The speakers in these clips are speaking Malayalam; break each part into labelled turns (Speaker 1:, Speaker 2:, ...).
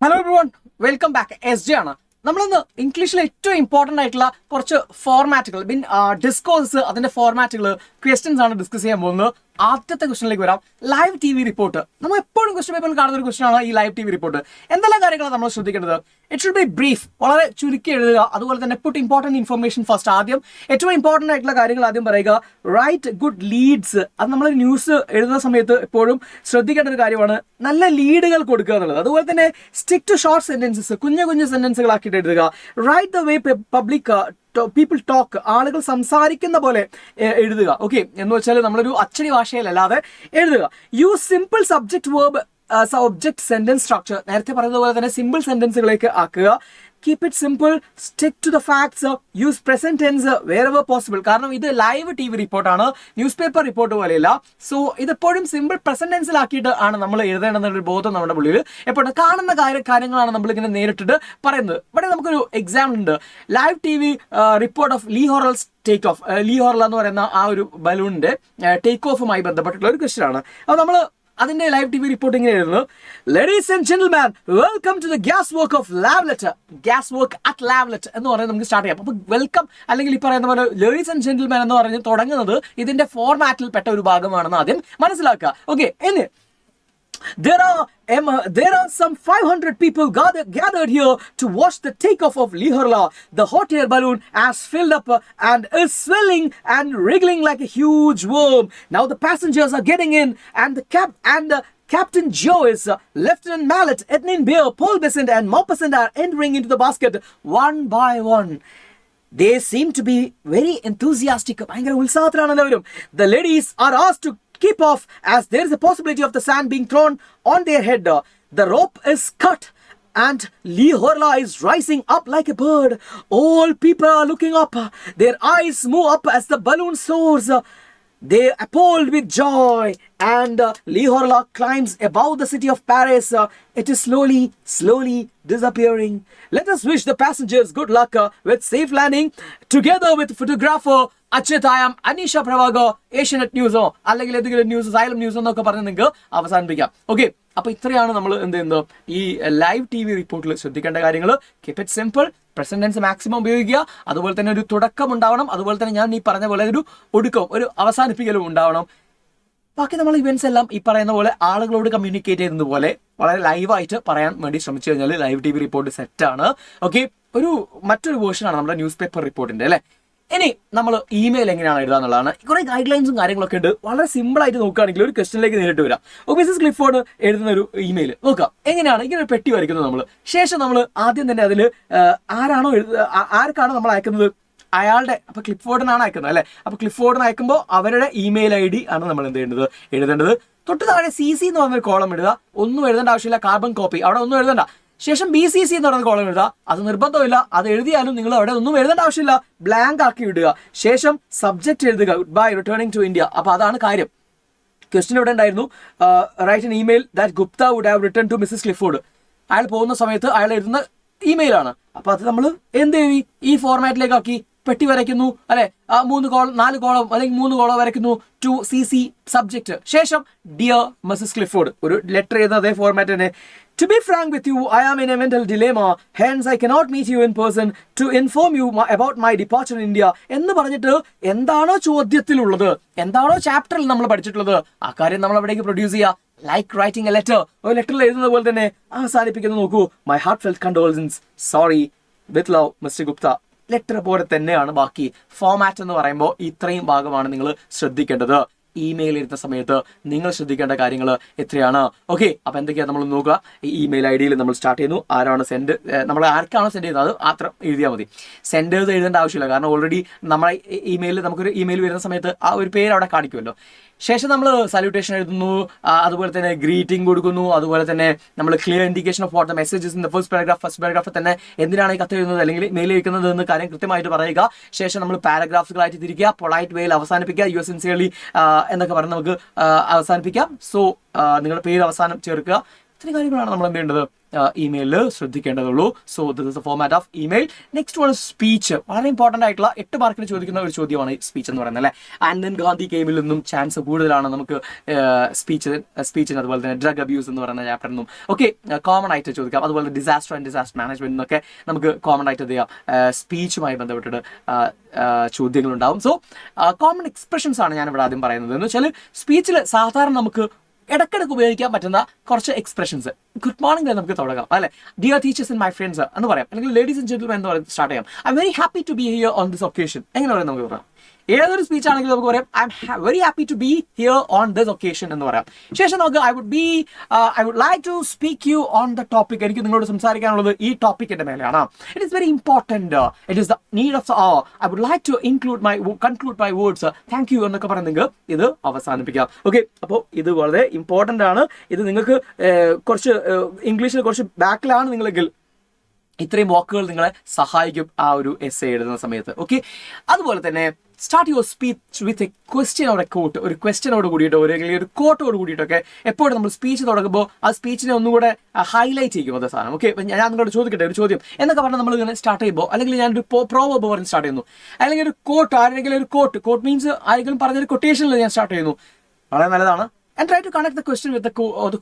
Speaker 1: Hello everyone, welcome back. S J ആണ്. നമ്മളിന്ന് ഇംഗ്ലീഷിലെ ഏറ്റവും ഇമ്പോർട്ടൻ്റ് ആയിട്ടുള്ള കുറച്ച് ഫോർമാറ്റുകൾ ഡിസ്കോഴ്സ്, അതിന്റെ ഫോർമാറ്റുകൾ, ക്വസ്റ്റ്യൻസ് ആണ് ഡിസ്കസ് ചെയ്യാൻ പോകുന്നത്. ആദ്യത്തെ ക്വസ്റ്റനിലേക്ക് വരാം. Live T V report. നമ്മൾ എപ്പോഴും ക്വസ്റ്റ്യൻ പേപ്പറിൽ കാണുന്ന ഒരു ക്വസ്റ്റൻ ആണ് ഈ ലൈവ് ടി വി റിപ്പോർട്ട്. എന്തെല്ലാം കാര്യങ്ങളാണ് നമ്മൾ ശ്രദ്ധിക്കേണ്ടത്? ഇറ്റ് ഷുഡ് ബി ബ്രീഫ്, വളരെ ചുരുക്കി എഴുതുക. അതുപോലെ തന്നെ പുട്ട് ഇമ്പോർട്ടൻറ്റ് ഇൻഫർമേഷൻ ഫസ്റ്റ്. ആദ്യം ഏറ്റവും ഇമ്പോർട്ടൻ്റ് ആയിട്ടുള്ള കാര്യങ്ങൾ ആദ്യം പറയുക. Write good leads. അത് നമ്മൾ ന്യൂസ് എഴുതുന്ന സമയത്ത് എപ്പോഴും ശ്രദ്ധിക്കേണ്ട ഒരു കാര്യമാണ്. നല്ല ലീഡുകൾ കൊടുക്കുക എന്നുള്ളത്. അതുപോലെ തന്നെ സ്റ്റിക്ക് ടു ഷോർട്ട് സെന്റൻസസ്, കുഞ്ഞു കുഞ്ഞു സെന്റൻസുകളാക്കിയിട്ട് എഴുതുക. Write the way public people talk, ആളുകൾ സംസാരിക്കുന്ന പോലെ എഴുതുക. ഓക്കെ, എന്ന് വെച്ചാൽ നമ്മളൊരു അച്ചടി ഭാഷയിലല്ലാതെ എഴുതുക. Use simple subject verb subject sentence structure. നേരത്തെ പറഞ്ഞതുപോലെ തന്നെ സിമ്പിൾ സെന്റൻസുകളേക്ക് ആക്കുക. Keep it simple, stick to the facts, use present tense wherever possible. കാരണം ഇത് ലൈവ് ടി വി റിപ്പോർട്ടാണ്, ന്യൂസ് പേപ്പർ റിപ്പോർട്ട് പോലെയല്ല. സോ ഇതെപ്പോഴും സിമ്പിൾ പ്രസന്റ് ടെൻസിലാക്കിയിട്ട് ആണ് നമ്മൾ എഴുതേണ്ടെന്നൊരു ബോധം നമ്മുടെ ഉള്ളിൽ എപ്പോഴും കാണുന്ന കാര്യങ്ങളാണ് നമ്മളിങ്ങനെ നേരിട്ടിട്ട് പറയുന്നത്. ഇവിടെ നമുക്കൊരു എക്സാമ്പിൾ ഉണ്ട്. Live T V report of Lee Horrell's take off. Lee Horrell എന്ന് പറയുന്ന ആ ഒരു ബലൂണിന്റെ ടേക്ക് ഓഫുമായി ബന്ധപ്പെട്ടിട്ടുള്ള ഒരു ക്വസ്റ്റ്യൻ ആണ്. അപ്പോൾ നമ്മൾ അതിന്റെ ലൈവ് ടി വി റിപ്പോർട്ട് ഇങ്ങനെ എഴുതുന്നു. Ladies and gentleman, welcome to the gas work of Lavlet. Gas work at Lavlet എന്ന് പറയുന്നത് നമുക്ക് സ്റ്റാർട്ട് ചെയ്യാം. അപ്പോൾ വെൽക്കം അല്ലെങ്കിൽ ഈ പറയുന്ന പോലെ ലേഡീസ് ആൻഡ് ജെന്റിൽമാൻ എന്ന് പറഞ്ഞ് തുടങ്ങുന്നത് ഇതിന്റെ ഫോർമാറ്റിൽ പെട്ട ഒരു ഭാഗമാണെന്ന് ആദ്യം മനസ്സിലാക്കുക. ഓക്കെ, ഇനി There are some 500 people gathered here to watch the takeoff of Liharla. The hot air balloon has filled up and is swelling and wriggling like a huge worm. Now the passengers are getting in, and Captain Joyce, Lieutenant Mallet, Ednin Bear, Paul Besant, and Maupassant are entering into the basket one by one. They seem to be very enthusiastic. The ladies are asked to keep off as there is a possibility of the sand being thrown on their head. The rope is cut and Lee Horla is rising up like a bird. All people are looking up. Their eyes move up as the balloon soars. They appalled with joy, and Lee Horla climbs above the city of Paris. It is slowly disappearing. Let us wish the passengers good luck with safe landing. Together with photographer അച്യുതായം, Aneesha Prabhakar, Asianet ന്യൂസോ അല്ലെങ്കിൽ ഏതെങ്കിലും ന്യൂസ്, സൈലം ന്യൂസോ എന്നൊക്കെ പറഞ്ഞ് നിങ്ങൾക്ക് അവസാനിപ്പിക്കാം. ഓക്കെ, അപ്പൊ ഇത്രയാണ് നമ്മൾ എന്ത് ചെയ്യുന്നത് ഈ ലൈവ് ടി വി റിപ്പോർട്ടിൽ ശ്രദ്ധിക്കേണ്ട കാര്യങ്ങൾ. Keep it simple, present tense maximum ഉപയോഗിക്കുക. അതുപോലെ തന്നെ ഒരു തുടക്കം ഉണ്ടാവണം. അതുപോലെ തന്നെ ഞാൻ ഈ പറഞ്ഞ പോലെ ഒരു ഒടുക്കവും ഒരു അവസാനിപ്പിക്കലും ഉണ്ടാവണം. ബാക്കി നമ്മൾ ഇവന്റ്സ് എല്ലാം ഈ പറയുന്ന പോലെ ആളുകളോട് കമ്മ്യൂണിക്കേറ്റ് ചെയ്യുന്നത് പോലെ വളരെ ലൈവായിട്ട് പറയാൻ വേണ്ടി ശ്രമിച്ചു കഴിഞ്ഞാൽ ലൈവ് ടി വി റിപ്പോർട്ട് സെറ്റാണ്. ഓക്കെ, മറ്റൊരു വേർഷനാണ് നമ്മുടെ ന്യൂസ് പേപ്പർ റിപ്പോർട്ടിന്റെ അല്ലേ. ഇനി നമ്മൾ ഇമെയിൽ എങ്ങനെയാണ് എഴുതുക എന്നുള്ളതാണ്. കുറെ ഗൈഡ് ലൈൻസും കാര്യങ്ങളൊക്കെ ഉണ്ട്. വളരെ സിമ്പിൾ ആയിട്ട് നോക്കുകയാണെങ്കിൽ ഒരു ക്വസ്റ്റനിലേക്ക് നേരിട്ട് വരാം. മിസസ് ക്ലിഫോർഡ് എഴുതുന്ന ഒരു ഇമെയിൽ നോക്കാം. എങ്ങനെയാണ് ഇങ്ങനെ ഒരു പെട്ടി വരയ്ക്കുന്നത് നമ്മൾ. ശേഷം നമ്മൾ ആദ്യം തന്നെ അതിൽ ആർക്കാണോ നമ്മൾ അയക്കുന്നത് അയാളുടെ, അപ്പൊ ക്ലിഫോർഡിനാണ് അയക്കുന്നത് അല്ലെ. അപ്പൊ ക്ലിഫോർഡിന് അയക്കുമ്പോൾ അവരുടെ ഇമെയിൽ ID ആണ് നമ്മൾ എഴുതേണ്ടത്. തൊട്ട് താഴെ CC എന്ന് പറഞ്ഞൊരു കോളം ഇടുക. ഒന്നും എഴുതേണ്ട ആവശ്യമില്ല. കാർബൺ കോപ്പി അവിടെ ഒന്നും എഴുതണ്ട. ശേഷം BCC എന്ന് പറയുന്ന കോളം എഴുതുക. അത് നിർബന്ധമില്ല. അത് എഴുതിയാലും നിങ്ങൾ അവിടെ ഒന്നും എഴുതേണ്ട ആവശ്യമില്ല. ബ്ലാങ്ക് ആക്കി ഇടുക. ശേഷം സബ്ജക്ട് എഴുതുക, goodbye returning to India. അപ്പൊ അതാണ് കാര്യം. ക്വസ്റ്റ്യൻ ഇവിടെ ഉണ്ടായിരുന്നു, write an email that Gupta would have return to Mrs Clifford. അയാൾ പോകുന്ന സമയത്ത് അയാൾ എഴുതുന്ന ഇമെയിലാണ്. അപ്പൊ അത് നമ്മൾ എന്ത് എഴുതി ഈ ഫോർമാറ്റിലേക്ക് ആക്കി പെട്ടി വരയ്ക്കുന്നു അല്ലെ. 4 കോളം അല്ലെങ്കിൽ 3 കോളം വരയ്ക്കുന്നു. To CC subject. ശേഷം ഡിയർ മിസസ് ക്ലിഫോർഡ് ഒരു ലെറ്റർ എഴുതുന്ന അതേ ഫോർമാറ്റ് തന്നെ. To be frank with you, I am in a mental dilemma. Hence, I cannot meet you in person to inform you about my departure in India. എന്ന് പറഞ്ഞിട്ട് എന്താണോ ചോദ്യത്തിലുള്ളത്, എന്താണോ ചാപ്റ്ററിൽ നമ്മൾ പഠിച്ചിട്ടുള്ളത്, ആ കാര്യം നമ്മൾ അവിടേക്ക് പ്രൊഡ്യൂസ് ചെയ്യുക. Like writing A letter. ഒരു ലെറ്ററിൽ എഴുതുന്നത് പോലെ തന്നെ അവസാനിപ്പിക്കുന്നത് നോക്കൂ. My heart felt condolence, sorry, with love mister Gupta. Letter പോലെ തന്നെയാണ് ബാക്കി. ഫോമാറ്റ് എന്ന് പറയുമ്പോൾ ഇത്രയും ഭാഗമാണ് നിങ്ങൾ ശ്രദ്ധിക്കേണ്ടത്. ഇമെയിൽ എഴുതുന്ന സമയത്ത് നിങ്ങൾ ശ്രദ്ധിക്കേണ്ട കാര്യങ്ങൾ എത്രയാണ്. ഓക്കെ, അപ്പൊ എന്തൊക്കെയാണ് നമ്മൾ നോക്കുക. ഈ ഇമെയിൽ ID നമ്മൾ സ്റ്റാർട്ട് ചെയ്യുന്നു. ആരാണ് നമ്മൾ ആർക്കാണോ സെൻഡ് ചെയ്യുന്നത് അത് മാത്രം എഴുതിയാൽ മതി. സെൻഡേഴ്സ് എഴുതേണ്ട ആവശ്യമില്ല. കാരണം ഓൾറെഡി നമ്മളെ ഇമെയിലിൽ നമുക്കൊരു ഇമെയിൽ വരുന്ന സമയത്ത് ആ ഒരു പേര് അവിടെ കാണിക്കുമല്ലോ. ശേഷം നമ്മൾ സല്യൂട്ടേഷൻ എഴുതുന്നു. അതുപോലെ തന്നെ ഗ്രീറ്റിംഗ് കൊടുക്കുന്നു. അതുപോലെ തന്നെ നമ്മൾ clear indication of what the messages in the first paragraph തന്നെ എന്തിനാണ് ഈ കത്ത് എഴുതുന്നത് അല്ലെങ്കിൽ മെയിൽ അയക്കുന്നത് എന്ന് കാര്യം കൃത്യമായിട്ട് പറയുക. ശേഷം നമ്മൾ പാരഗ്രാഫുകളായിട്ട് തിരിക്കുക. പൊളൈറ്റ് വേയിൽ അവസാനിപ്പിക്കുക. യു സിൻസിയർലി എന്നൊക്കെ പറഞ്ഞ് നമുക്ക് അവസാനിപ്പിക്കാം. സോ നിങ്ങളുടെ പേര് അവസാനം ചേർക്കുക. ഇത്രയും കാര്യങ്ങളാണ് നമ്മൾ എന്ത് ചെയ്യേണ്ടത് ഇമെയിലിൽ ശ്രദ്ധിക്കേണ്ടതുള്ളൂ. So this is the format of email. Next one speech. വളരെ ഇമ്പോർട്ടൻ്റ് ആയിട്ടുള്ള 8 മാർക്കിന് ചോദിക്കുന്ന ഒരു ചോദ്യമാണ് സ്പീച്ച് എന്ന് പറയുന്നത് അല്ലേ. ആൻഡ് ഗാന്ധി ഗെയിമിൽ നിന്നും ചാൻസ് കൂടുതലാണ് നമുക്ക് സ്പീച്ചിന്. അതുപോലെ തന്നെ ഡ്രഗ് അബ്യൂസ് എന്ന് പറയുന്ന ചാപ്റ്ററിൽ നിന്നും ഒക്കെ കോമൺ ആയിട്ട് ചോദിക്കാം. അതുപോലെ ഡിസാസ്റ്റർ ആൻഡ് ഡിസാസ്റ്റർ മാനേജ്മെന്റ് എന്നൊക്കെ നമുക്ക് കോമൺ ആയിട്ട് എന്ത് ചെയ്യാം, സ്പീച്ചുമായി ബന്ധപ്പെട്ടിട്ട് ചോദ്യങ്ങളുണ്ടാവും. സോ കോമൺ എക്സ്പ്രഷൻസ് ആണ് ഞാനിവിടെ ആദ്യം പറയുന്നത്. എന്ന് വെച്ചാൽ സ്പീച്ചിൽ സാധാരണ നമുക്ക് ഇടയ്ക്കിടയ്ക്ക് ഉപയോഗിക്കാൻ പറ്റുന്ന കുറച്ച് എക്സ്പ്രഷൻസ്. ഗുഡ് മോർണിംഗ് നമുക്ക് തുടങ്ങാം അല്ലെ. Dear teachers and my friends എന്ന് പറയാം, അല്ലെങ്കിൽ ലേഡീസ് ആൻഡ് ജെന്റിൽമെൻ എന്ന് പറയാം, സ്റ്റാർട്ട് ചെയ്യാം. I am very happy to be here on this occasion. എങ്ങനെ പറയാം നമുക്ക് പറയാം. ഏതൊരു സ്പീച്ച് ആണെങ്കിലും നമുക്ക് പറയാം I am very happy to be here on this occasion എന്ന് പറയാം. ശേഷം നമുക്ക് I would like to speak you on the topic. എനിക്ക് നിങ്ങളോട് സംസാരിക്കാനുള്ളത് ഈ ടോപ്പിക്കിന്റെ മേലെയാണ്. It is very important. It is the need of I would like to conclude my words. Thank U എന്നൊക്കെ പറയുന്നെങ്കിൽ ഇത് അവസാനിപ്പിക്കാം. ഓക്കെ, അപ്പോൾ ഇത് വളരെ ഇമ്പോർട്ടന്റ് ആണ്. ഇത് നിങ്ങൾക്ക് കുറച്ച് ഇംഗ്ലീഷിൽ കുറച്ച് ബാക്കിലാണ് നിങ്ങളെങ്കിൽ ഇത്രയും വാക്കുകൾ നിങ്ങളെ സഹായിക്കും ആ ഒരു എസ്സേ എഴുതുന്ന സമയത്ത്. ഓക്കെ, അതുപോലെ തന്നെ start your speech with a question or a quote. ഒരു ക്വസ്റ്റ്യനോട് കൂടിയിട്ടോ അല്ലെങ്കിൽ ഒരു കോട്ടോട് കൂടിയിട്ടൊക്കെ എപ്പോഴും നമ്മൾ സ്പീച്ച് തുടങ്ങുമ്പോൾ ആ സ്പീച്ചിനെ ഒന്നുകൂടെ ഹൈലൈറ്റ് ചെയ്യും അത് സാധനം. ഓക്കെ, ഇപ്പം ഞാൻ നിങ്ങളോട് ചോദിക്കട്ടെ ഒരു ചോദ്യം എന്നൊക്കെ പറഞ്ഞാൽ നമ്മൾ ഇങ്ങനെ സ്റ്റാർട്ട് ചെയ്യുമ്പോൾ, അല്ലെങ്കിൽ ഞാനൊരു പ്രോവർബ് പറഞ്ഞ് സ്റ്റാർട്ട് ചെയ്യുന്നു, അല്ലെങ്കിൽ ഒരു കോട്ട് ആരെങ്കിലും ഒരു കോട്ട് മീൻസ് ആരെങ്കിലും പറഞ്ഞൊരു കൊട്ടേഷനിൽ ഞാൻ സ്റ്റാർട്ട് ചെയ്യുന്നു, വളരെ നല്ലതാണ്. And try to connect the question with the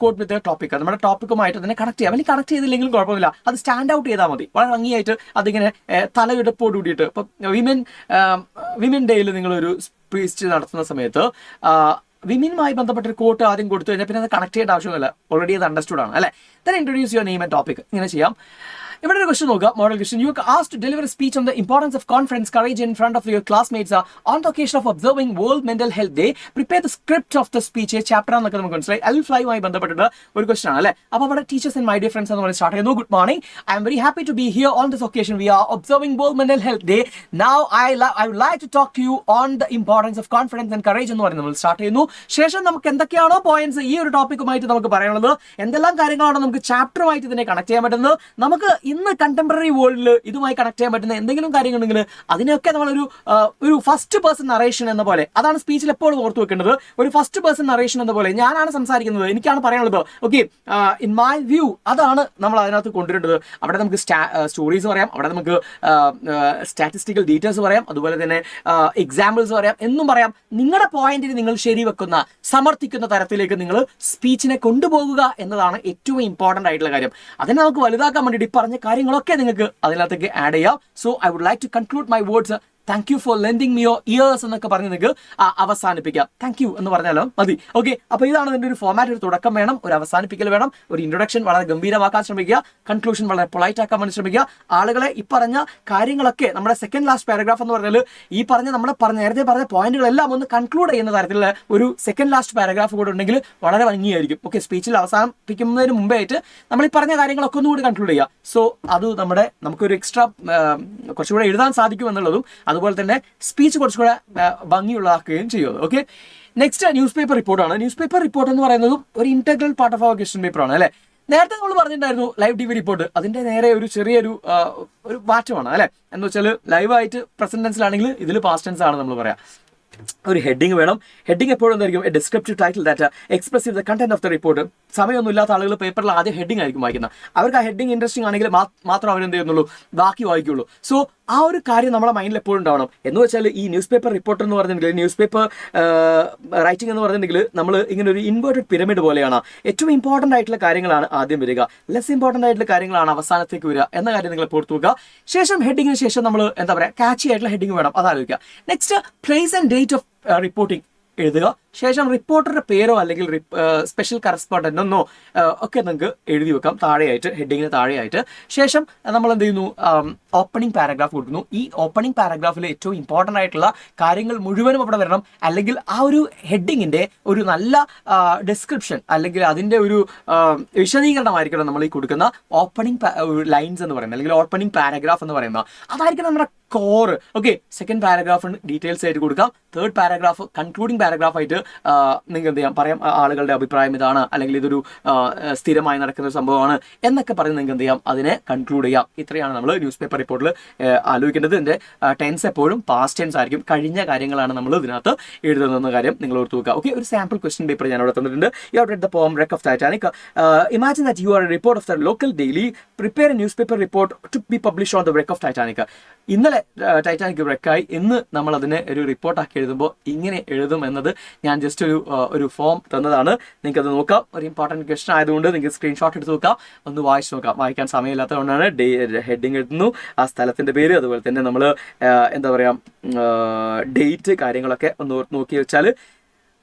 Speaker 1: quote with the topic. നമ്മുടെ ടോപ്പിക്കുമായിട്ട് തന്നെ കണക്ട് ചെയ്യാം. അല്ലെങ്കിൽ കണക്ട് ചെയ്തില്ലെങ്കിലും കുഴപ്പമില്ല, അത് സ്റ്റാൻഡ് ഔട്ട് ചെയ്താൽ മതി. വളരെ ഭംഗിയായിട്ട് അതിങ്ങനെ തലയെടുപ്പോട് കൂടിയിട്ട്. ഇപ്പം വിമൻ ഡേയിൽ നിങ്ങളൊരു സ്പീച്ച് നടത്തുന്ന സമയത്ത് വിമനുമായി ബന്ധപ്പെട്ടൊരു കോട്ട് ആദ്യം കൊടുത്തു കഴിഞ്ഞാൽ പിന്നെ അത് കണക്ട് ചെയ്യേണ്ട ആവശ്യമില്ല, ഓൾറെഡി അത് അണ്ടർസ്റ്റുഡ് ആണ് അല്ലേ. Then introduce your name and topic. ഇങ്ങനെ ചെയ്യാം. ഇവിടെ ഒരു ക്വസ്റ്റൻ നോക്കുക, model question. You asked to deliver a speech on the importance of confidence, courage in front of your classmates on the occasion of observing world mental health day. Prepare the script of the speech chapter എന്നൊക്കെ നമുക്ക് മനസ്സിലായി. ഫ്ലൈയുമായി ബന്ധപ്പെട്ടിട്ട് ഒരു ക്വസ്റ്റൻ ആണ് അല്ലേ. അപ്പോൾ അവിടെ teachers and my dear friends എന്ന് പറഞ്ഞ് സ്റ്റാർട്ട് ചെയ്യുന്നു. Good morning, I am very happy to be here on this occasion. We are observing world mental health day. Now I would like to talk to you on the importance of confidence and courage എന്ന് പറഞ്ഞ് നമ്മൾ സ്റ്റാർട്ട് ചെയ്യുന്നു. ശേഷം നമുക്ക് എന്തൊക്കെയാണോ പോയിന്റ്സ് ഈ ഒരു ടോപ്പിക്കുമായിട്ട് നമുക്ക് പറയാനുള്ളത്, എന്തെല്ലാം കാര്യങ്ങളാണോ നമുക്ക് ചാപ്റ്ററുമായിട്ട് ഇതിനെ കണക്ട് ചെയ്യാൻ പറ്റുന്നത്, നമുക്ക് ഇന്ന് കണ്ടംപററി വേൾഡിൽ ഇതുമായി കണക്ട് ചെയ്യാൻ പറ്റുന്ന എന്തെങ്കിലും കാര്യങ്ങളുണ്ടെങ്കിൽ അതിനെയൊക്കെ നമ്മളൊരു ഫസ്റ്റ് പേഴ്സൺ നറേഷൻ എന്ന പോലെ, അതാണ് സ്പീച്ചിൽ എപ്പോഴും ഓർത്തു വെക്കേണ്ടത്. ഒരു ഫസ്റ്റ് പേഴ്സൺ നറേഷൻ എന്ന പോലെ ഞാനാണ് സംസാരിക്കുന്നത്, എനിക്കാണ് പറയാനുള്ളത്. ഓക്കെ, ഇൻ മൈ വ്യൂ, അതാണ് നമ്മൾ അതിനകത്ത് കൊണ്ടുവരേണ്ടത്. അവിടെ നമുക്ക് സ്റ്റോറീസ് പറയാം, അവിടെ നമുക്ക് സ്റ്റാറ്റിസ്റ്റിക്കൽ ഡീറ്റെയിൽസ് പറയാം, അതുപോലെ തന്നെ എക്സാമ്പിൾസ് പറയാം, എന്നും പറയാം. നിങ്ങളുടെ പോയിന്റിന് നിങ്ങൾ ശരിവെക്കുന്ന സമർത്ഥിക്കുന്ന തരത്തിലേക്ക് നിങ്ങൾ സ്പീച്ചിനെ കൊണ്ടുപോകുക എന്നതാണ് ഏറ്റവും ഇമ്പോർട്ടൻ്റ് ആയിട്ടുള്ള കാര്യം. അതിനെ നമുക്ക് വലുതാക്കാൻ വേണ്ടിയിട്ട് പറഞ്ഞ കാര്യങ്ങളൊക്കെ നിങ്ങൾക്ക് അതിനകത്തേക്ക് ആഡ് ചെയ്യാം. So I would like to conclude my words. Thank you for lending me your ears എന്നൊക്കെ പറഞ്ഞ് നിങ്ങൾക്ക് അവസാനിപ്പിക്കാം. താങ്ക് യു എന്ന് പറഞ്ഞാലോ മതി. ഓക്കെ, അപ്പോൾ ഇതാണ് ഇതിൻ്റെ ഒരു ഫോമാറ്റ്. ഒരു തുടക്കം വേണം, ഒരു അവസാനിപ്പിക്കൽ വേണം, ഒരു ഇൻട്രൊഡക്ഷൻ വളരെ ഗംഭീരമാക്കാൻ ശ്രമിക്കുക, കൺക്ലൂഷൻ വളരെ പൊളൈറ്റ് ആക്കാൻ വേണ്ടി ശ്രമിക്കുക. ആളുകളെ ഈ പറഞ്ഞ കാര്യങ്ങളൊക്കെ നമ്മുടെ സെക്കൻഡ് ലാസ്റ്റ് പാരഗ്രാഫ് എന്ന് പറഞ്ഞാൽ ഈ നേരത്തെ പറഞ്ഞ പോയിന്റുകളെല്ലാം ഒന്ന് കൺക്ലൂഡ് ചെയ്യുന്ന തരത്തിലുള്ള ഒരു സെക്കൻഡ് ലാസ്റ്റ് പാരഗ്രാഫ് കൂടെ ഉണ്ടെങ്കിൽ വളരെ ഭംഗിയായിരിക്കും. ഓക്കെ, സ്പീച്ചിൽ അവസാനിപ്പിക്കുന്നതിന് മുമ്പേ ആയിട്ട് നമ്മൾ ഈ പറഞ്ഞ കാര്യങ്ങളൊക്കെ ഒന്നുകൂടി കൺക്ലൂഡ് ചെയ്യുക. സോ അത് നമുക്കൊരു എക്സ്ട്രാ കുറച്ചുകൂടെ എഴുതാൻ സാധിക്കും എന്നുള്ളതും അതുപോലെ തന്നെ സ്പീച്ച് കുറച്ചുകൂടെ ഭംഗിയുള്ളതാക്കുകയും ചെയ്യും. ഓക്കെ, നെക്സ്റ്റ് ന്യൂസ് പേപ്പർ റിപ്പോർട്ടാണ്. ന്യൂസ് പേപ്പർ റിപ്പോർട്ട് എന്ന് പറയുന്നതും ഒരു integral part of our question പേപ്പറാണ് അല്ലേ. നേരത്തെ നമ്മൾ പറഞ്ഞിട്ടുണ്ടായിരുന്നു ലൈവ് ടി വി റിപ്പോർട്ട്, അതിന്റെ നേരെ ഒരു ചെറിയൊരു മാറ്റമാണ് അല്ലേ. എന്ന് വെച്ചാൽ ലൈവായിട്ട് പ്രസന്റ് ടെൻസിലാണെങ്കിൽ ഇതിൽ പാസ്റ്റ് ടെൻസ് ആണ് നമ്മൾ പറയാം. ഒരു ഹെഡിങ് വേണം. ഹെഡിങ് എപ്പോഴും എന്തായിരിക്കും? A descriptive title that express the content of the report. സമയമൊന്നും ഇല്ലാത്ത ആളുകൾ പേപ്പറിൽ ആദ്യം ഹെഡിങ് ആയിരിക്കും വായിക്കുന്നത്. അവർക്ക് ആ ഹെഡിങ് ഇൻട്രസ്റ്റിംഗ് ആണെങ്കിൽ മാത്രം അവരെന്ത് ചെയ്യുന്നുള്ളൂ, ബാക്കി വായിക്കുള്ളൂ. സോ ആ ഒരു കാര്യം നമ്മുടെ മൈൻഡിൽ എപ്പോഴും ഉണ്ടാവണം. എന്ന് വെച്ചാൽ ഈ ന്യൂസ് പേപ്പർ റിപ്പോർട്ടർ എന്ന് പറഞ്ഞിട്ടുണ്ടെങ്കിൽ, ന്യൂസ് പേപ്പർ റൈറ്റിംഗ് എന്ന് പറഞ്ഞിട്ടുണ്ടെങ്കിൽ നമ്മൾ ഇങ്ങനെ ഒരു ഇൻവേർട്ടഡ് പിരമിഡ് പോലെയാണ്. ഏറ്റവും ഇമ്പോർട്ടൻ്റ് ആയിട്ടുള്ള കാര്യങ്ങളാണ് ആദ്യം വരിക, ലെസ് ഇമ്പോർട്ടൻ്റ് ആയിട്ടുള്ള കാര്യങ്ങളാണ് അവസാനത്തേക്ക് വരിക എന്ന കാര്യം നിങ്ങൾ ഓർത്തു വെക്കുക. ശേഷം ഹെഡിങ്ങിന് ശേഷം നമ്മൾ എന്താ പറയുക, കാച്ചി ആയിട്ടുള്ള ഹെഡിങ് വേണം, അതാലോചിക്കുക. Next place and date of reporting എഴുതുക. ശേഷം റിപ്പോർട്ടറുടെ പേരോ അല്ലെങ്കിൽ സ്പെഷ്യൽ കറസ്പോണ്ടൻ്റെന്നോ ഒക്കെ നിങ്ങൾക്ക് എഴുതി വെക്കാം താഴെയായിട്ട്, ഹെഡിങ്ങിന് താഴെയായിട്ട്. ശേഷം നമ്മൾ എന്ത് ചെയ്യുന്നു, ഓപ്പണിംഗ് പാരഗ്രാഫ് കൊടുക്കുന്നു. ഈ ഓപ്പണിംഗ് പാരഗ്രാഫിൽ ഏറ്റവും ഇമ്പോർട്ടൻ്റ് ആയിട്ടുള്ള കാര്യങ്ങൾ മുഴുവനും അവിടെ വരണം. അല്ലെങ്കിൽ ആ ഒരു ഹെഡിങ്ങിൻ്റെ ഒരു നല്ല ഡിസ്ക്രിപ്ഷൻ അല്ലെങ്കിൽ അതിൻ്റെ ഒരു വിശദീകരണമായിരിക്കണം നമ്മൾ ഈ കൊടുക്കുന്ന ഓപ്പണിംഗ് ലൈൻസ് എന്ന് പറയുന്നത്, അല്ലെങ്കിൽ ഓപ്പണിംഗ് പാരഗ്രാഫ് എന്ന് പറയുന്നത്. അതായിരിക്കും നമ്മുടെ core. Okay, second paragraph details ആയിട്ട് കൊടുക്കാം. തേർഡ് പാരഗ്രാഫ് കൺക്ലൂഡിംഗ് പാരഗ്രാഫ് ആയിട്ട് നിങ്ങൾക്ക് എന്ത് ചെയ്യാം പറയാം, ആളുകളുടെ അഭിപ്രായം ഇതാണ്, അല്ലെങ്കിൽ ഇതൊരു സ്ഥിരമായി നടക്കുന്ന ഒരു സംഭവമാണ് എന്നൊക്കെ പറഞ്ഞ് നിങ്ങൾക്ക് എന്ത് ചെയ്യാം അതിനെ കൺക്ലൂഡ് ചെയ്യാം. ഇത്രയാണ് നമ്മൾ ന്യൂസ് പേപ്പർ റിപ്പോർട്ടിൽ ആലോചിക്കേണ്ടത്. ഇതിൻ്റെ ടെൻസ് എപ്പോഴും പാസ്റ്റ് ടെൻസ് ആയിരിക്കും. കഴിഞ്ഞ കാര്യങ്ങളാണ് നമ്മൾ ഇതിനകത്ത് എഴുതുന്ന കാര്യം നിങ്ങൾ ഓർത്ത് വെക്കുക. ഓക്കെ, ഒരു സാമ്പിൾ ക്വസ്റ്റ്യൻ പേപ്പർ ഞാൻ അവിടെ തന്നിട്ടുണ്ട്. You have red the poem Wreck of Titanic. Imagine that you are a reporter of the local daily. Prepare a newspaper report to be published on the Wreck of Titanic. ഇന്നലെ ടൈറ്റാനിക് wreck-ആയി, ഇന്ന് നമ്മൾ അതിനെ ഒരു റിപ്പോർട്ടാക്കി എഴുതുമ്പോൾ ഇങ്ങനെ എഴുതും എന്നത് ഞാൻ ജസ്റ്റ് ഒരു ഫോം തന്നതാണ്. നിങ്ങൾക്ക് അത് നോക്കാം. ഒരു ഇമ്പോർട്ടൻറ്റ് ക്വസ്റ്റൻ ആയതുകൊണ്ട് നിങ്ങൾക്ക് സ്ക്രീൻഷോട്ട് എടുത്ത് നോക്കാം, ഒന്ന് വായിച്ച് നോക്കാം. വായിക്കാൻ സമയമില്ലാത്തതുകൊണ്ടാണ് ഹെഡിങ് എഴുതുന്നു, ആ സ്ഥലത്തിൻ്റെ പേര്, അതുപോലെ തന്നെ നമ്മൾ എന്താ പറയുക ഡേറ്റ് കാര്യങ്ങളൊക്കെ ഒന്ന് നോക്കി വെച്ചാൽ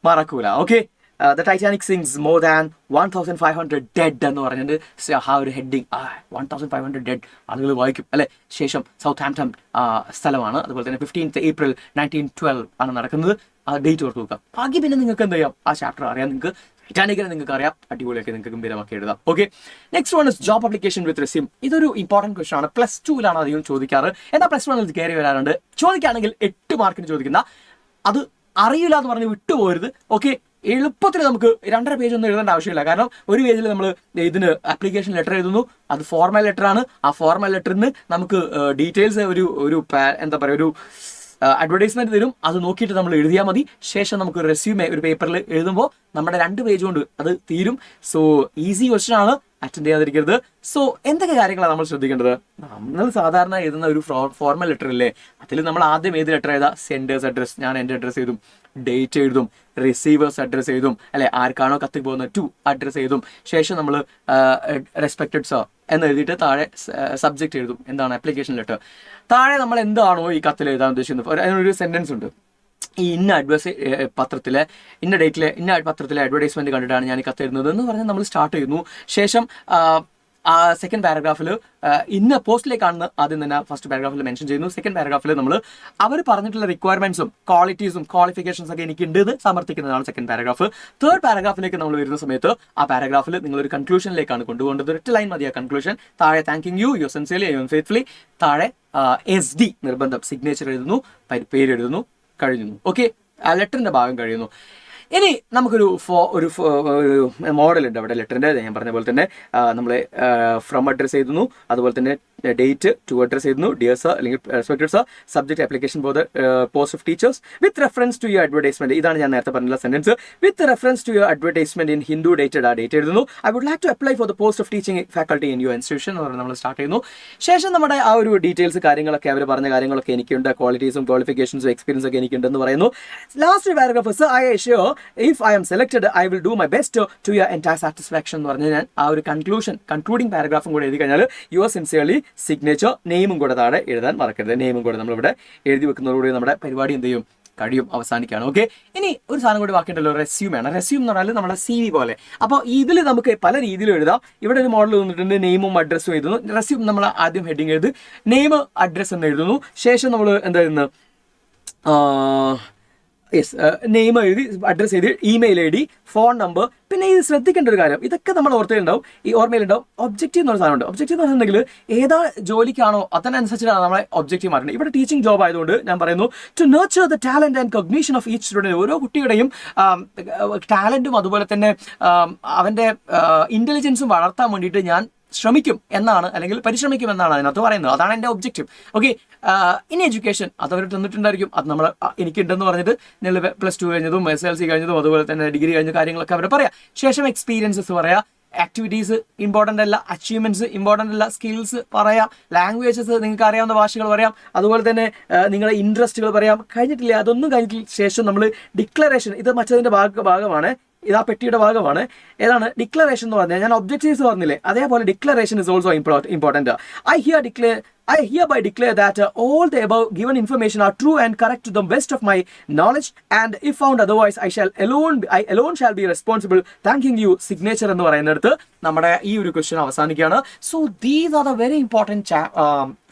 Speaker 1: മറക്കൂല. Okay, The Titanic sinks more than 1,500 dead എന്ന് പറഞ്ഞിട്ട് ആ ഒരു ഹെഡിങ് 1,500 dead ആളുകൾ വായിക്കും അല്ലെ. ശേഷം സൗത്ത് ഹാംപ്ടൺ സ്ഥലമാണ്. അതുപോലെ തന്നെ 15th April 1912 ആണ് നടക്കുന്നത്. ആ ഡേറ്റ് ഓർത്ത് നോക്കാം. ബാക്കി പിന്നെ നിങ്ങൾക്ക് എന്ത് ചെയ്യാം, ആ ചാപ്റ്റർ അറിയാം, നിങ്ങൾക്ക് ടൈറ്റാനിക്കിനെ നിങ്ങൾക്ക് അറിയാം, അടിപൊളിയൊക്കെ നിങ്ങൾക്ക് ഗംഭീരമാക്കി എഴുതാം. Okay, next one is job application with resume. ഇതൊരു ഇമ്പോർട്ടൻറ്റ് ക്വസ്റ്റൻ ആണ്. +2 അധികം ചോദിക്കാറ്, എന്നാൽ +1 കയറി വരാറുണ്ട്. ചോദിക്കുകയാണെങ്കിൽ 8 മാർക്കിന് ചോദിക്കുന്ന, അത് അറിയില്ല എന്ന് പറഞ്ഞ് വിട്ടുപോകരുത്. ഓക്കെ, എളുപ്പത്തിൽ നമുക്ക് 2.5 പേജ് ഒന്നും എഴുതേണ്ട ആവശ്യമില്ല. കാരണം ഒരു പേജിൽ നമ്മൾ ഇതിന് ആപ്ലിക്കേഷൻ ലെറ്റർ എഴുതുന്നു, അത് ഫോർമൽ ലെറ്റർ ആണ്. ആ ഫോർമൽ ലെറ്ററിന് നമുക്ക് ഡീറ്റെയിൽസ് ഒരു എന്താ പറയുക ഒരു അഡ്വർടൈസ്മെന്റ് തരും, അത് നോക്കിയിട്ട് നമ്മൾ എഴുതിയാൽ മതി. ശേഷം നമുക്ക് റെസ്യൂമെ ഒരു പേപ്പറിൽ എഴുതുമ്പോൾ നമ്മുടെ 2 പേജ് കൊണ്ട് അത് തീരും. സോ ഈസി ക്വസ്റ്റൻ ആണ്, അറ്റൻഡ് ചെയ്യാതിരിക്കരുത്. സോ എന്തൊക്കെ കാര്യങ്ങളാണ് നമ്മൾ ശ്രദ്ധിക്കേണ്ടത്? നമ്മൾ സാധാരണ എഴുതുന്ന ഒരു ഫോർമൽ ലെറ്റർ അല്ലേ, അതിൽ നമ്മൾ ആദ്യം ഏത് ലെറ്റർ എഴുതാം? സെൻഡേഴ്സ് അഡ്രസ്, ഞാൻ എൻ്റെ അഡ്രസ്സ് എഴുതും. ഡേറ്റ് എഴുതും. റിസീവേഴ്സ് അഡ്രസ്സ് എഴുതും അല്ലെ, ആർക്കാണോ കത്തി പോകുന്ന ടു അഡ്രസ്സ് എഴുതും. ശേഷം നമ്മൾ റെസ്പെക്റ്റഡ് സർ എന്ന് എഴുതിയിട്ട് താഴെ സബ്ജക്റ്റ് എഴുതും. എന്താണ്? Application letter. താഴെ നമ്മൾ എന്താണോ ഈ കത്തിൽ എഴുതാൻ ഉദ്ദേശിക്കുന്നത്, അതിനൊരു സെന്റൻസ് ഉണ്ട്. ഈ ഇന്ന പത്രത്തിലെ ഇന്ന ഡേറ്റിലെ ഇന്ന പത്രത്തിലെ അഡ്വർടൈസ്മെന്റ് കണ്ടിട്ടാണ് ഞാൻ ഈ കത്ത് എഴുതുന്നത് എന്ന് പറഞ്ഞാൽ നമ്മൾ സ്റ്റാർട്ട് ചെയ്യുന്നു. ശേഷം സെക്കൻഡ് പാരഗ്രാഫിൽ ഇന്ന പോസ്റ്റിലേക്കാണെന്ന് ആദ്യം തന്നെ ഫസ്റ്റ് പാരഗ്രാഫിൽ മെൻഷൻ ചെയ്യുന്നു. സെക്കൻഡ് പാരഗ്രാഫിൽ നമ്മൾ അവർ പറഞ്ഞിട്ടുള്ള റിക്വയർമെന്റ്സും ക്വാളിറ്റീസും ക്വാളിഫിക്കേഷൻസ് ഒക്കെ എനിക്ക് ഉണ്ട് എന്ന് സമർത്ഥിക്കുന്നതാണ് സെക്കൻഡ് പാരഗ്രാഫ്. തേർഡ് പാരഗ്രാഫിലേക്ക് നമ്മൾ വരുന്ന സമയത്ത് ആ പാരഗ്രാഫിൽ നിങ്ങളൊരു കൺക്ലൂഷനിലേക്കാണ് കൊണ്ടുപോകേണ്ടത്. ഒറ്റ ലൈൻ മതി ആ കൺക്ലൂഷൻ. താഴെ thanking U, your sincerely, your faithfully. താഴെ SD നിർബന്ധം, സിഗ്നേച്ചർ എഴുതുന്നു, പേര് എഴുതുന്നു, കഴിഞ്ഞു. ഓക്കെ, ആ ലെറ്ററിന്റെ ഭാഗം കഴിയുന്നു. ഇനി നമുക്കൊരു മോഡൽ ഉണ്ട് അവിടെ ലെറ്ററിൻ്റെ. ഞാൻ പറഞ്ഞ പോലെ തന്നെ നമ്മൾ ഫ്രം അഡ്രസ് എഴുതുന്നു, അതുപോലെ തന്നെ ഡേറ്റ്, ടു അഡ്രസ് എഴുതുന്നു, ഡിയർ സർ അല്ലെങ്കിൽ respected sir, subject application for the post of teachers with reference to your advertisement. ഇതാണ് ഞാൻ നേരത്തെ പറഞ്ഞ sentence. With reference to your advertisement in Hindu dated, ആ ഡേറ്റ് എഴുതുന്നു. I would like to apply for the post of teaching faculty in your institution എന്ന് പറഞ്ഞ് നമ്മൾ സ്റ്റാർട്ട് ചെയ്യുന്നു. ശേഷം നമ്മുടെ ആ ഒരു ഡീറ്റെയിൽസ് കാര്യങ്ങളൊക്കെ അവർ പറഞ്ഞ കാര്യങ്ങളൊക്കെ എനിക്കുണ്ട്, ക്വാളിറ്റീസും ക്വാളിഫിക്കേഷൻസും എക്സ്പീരിയൻസ് ഒക്കെ എനിക്കുണ്ടെന്ന് പറയുന്നു. Last paragraph, sir I assure if I am selected I will do my best to your entire satisfaction എന്ന് പറഞ്ഞ് ഞാൻ ആ ഒരു കൺക്ലൂഡിംഗ് പാരഗ്രാഫും കൂടെ എഴുതി കഴിഞ്ഞാൽ യുവർ സിൻസിയർലി, സിഗ്നേച്ചർ, നെയിമും കൂടെ താഴെ എഴുതാൻ മറക്കരുത്. നെയിമും കൂടെ നമ്മളിവിടെ എഴുതി വെക്കുന്നതോടുകൂടി നമ്മുടെ പരിപാടി എന്ത് ചെയ്യും, കഴിയും, അവസാനിക്കുകയാണ്. ഓക്കെ, ഇനി ഒരു സാധനം കൂടി ബാക്കിയുണ്ടല്ലോ, റെസ്യൂമാണ്. റെസ്യൂം എന്ന് പറഞ്ഞാൽ നമ്മുടെ CV പോലെ. അപ്പോൾ ഇതിൽ നമുക്ക് പല രീതിയിലും എഴുതാം. ഇവിടെ ഒരു മോഡൽ തന്നിട്ടുണ്ട്, നെയിമും അഡ്രസ്സും എഴുതുന്നു. റെസ്യൂം നമ്മൾ ആദ്യം ഹെഡിങ് എഴുതി നെയിം അഡ്രസ്സ് എന്ന് എഴുതുന്നു. ശേഷം നമ്മൾ എന്തായിരുന്നു നെയിം എഴുതി, അഡ്രസ്സ് എഴുതി, ഇമെയിൽ ID, ഫോൺ നമ്പർ. പിന്നെ ഇത് ശ്രദ്ധിക്കേണ്ട ഒരു കാര്യം, ഇതൊക്കെ നമ്മൾ ഓർമ്മയിലുണ്ടാവും. ഒബ്ജക്റ്റീവ് എന്ന് പറഞ്ഞ സാധനമുണ്ട്. ഒബ്ജക്റ്റീവ് എന്ന് പറഞ്ഞിട്ടുണ്ടെങ്കിൽ ഏതാ ജോലിക്കാണോ അതിനനുസരിച്ചിട്ടാണ് നമ്മളെ ഒബ്ജക്റ്റീവ് മാറുന്നത്. ഇവിടെ ടീച്ചിങ് ജോബ് ആയതുകൊണ്ട് ഞാൻ പറയുന്നു to nurture the talent and cognition of each student. ഓരോ കുട്ടിയുടെയും ടാലന്റും അതുപോലെ തന്നെ അവൻ്റെ ഇൻ്റലിജൻസും വളർത്താൻ വേണ്ടിയിട്ട് ഞാൻ ശ്രമിക്കും എന്നാണ്, അല്ലെങ്കിൽ പരിശ്രമിക്കും എന്നാണ് അതിനകത്ത് പറയുന്നത്. അതാണ് എൻ്റെ ഒബ്ജക്റ്റീവ്. ഓക്കെ, ഇനി എഡ്യൂക്കേഷൻ അത് അവർ തന്നിട്ടുണ്ടായിരിക്കും. അത് നമ്മൾ എനിക്കുണ്ടെന്ന് പറഞ്ഞിട്ട് നിങ്ങൾ +2 കഴിഞ്ഞതും SLC കഴിഞ്ഞതും അതുപോലെ തന്നെ ഡിഗ്രി കഴിഞ്ഞ കാര്യങ്ങളൊക്കെ അവർ പറയാം. ശേഷം എക്സ്പീരിയൻസസ് പറയാം, ആക്ടിവിറ്റീസ് ഇമ്പോർട്ടൻ്റ് അല്ല, അച്ചീവ്മെൻറ്റ്സ് ഇമ്പോർട്ടൻ്റ് അല്ല, സ്കിൽസ് പറയാം, ലാംഗ്വേജസ് നിങ്ങൾക്ക് അറിയാവുന്ന ഭാഷകൾ പറയാം, അതുപോലെ തന്നെ നിങ്ങളുടെ ഇൻട്രസ്റ്റുകൾ പറയാം. കഴിഞ്ഞിട്ടില്ല, അതൊന്നും കഴിഞ്ഞിട്ടില്ല. ശേഷം നമ്മൾ ഡിക്ലറേഷൻ, ഇത് മറ്റതിൻ്റെ ഭാഗമാണ്, ഇതാ പെട്ടിയുടെ ഭാഗമാണ്. ഏതാണ് ഡിക്ലറേഷൻ എന്ന് പറഞ്ഞാൽ ഞാൻ ഒബ്ജക്റ്റീവ്സ് പറഞ്ഞില്ലേ, അതേപോലെ declaration is also important. I hereby declare that all the above given information are true and correct to the best of my knowledge, and if found otherwise I alone shall be responsible. Thanking you, signature എന്ന് പറയുന്നിടത്ത് നമ്മുടെ ഈ ഒരു ക്വസ്റ്റ്യൻ അവസാനിക്കുകയാണ്. So these are the very important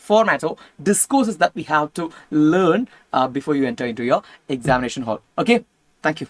Speaker 1: formats or discourses that we have to learn before you enter into your examination hall. Okay, thank you.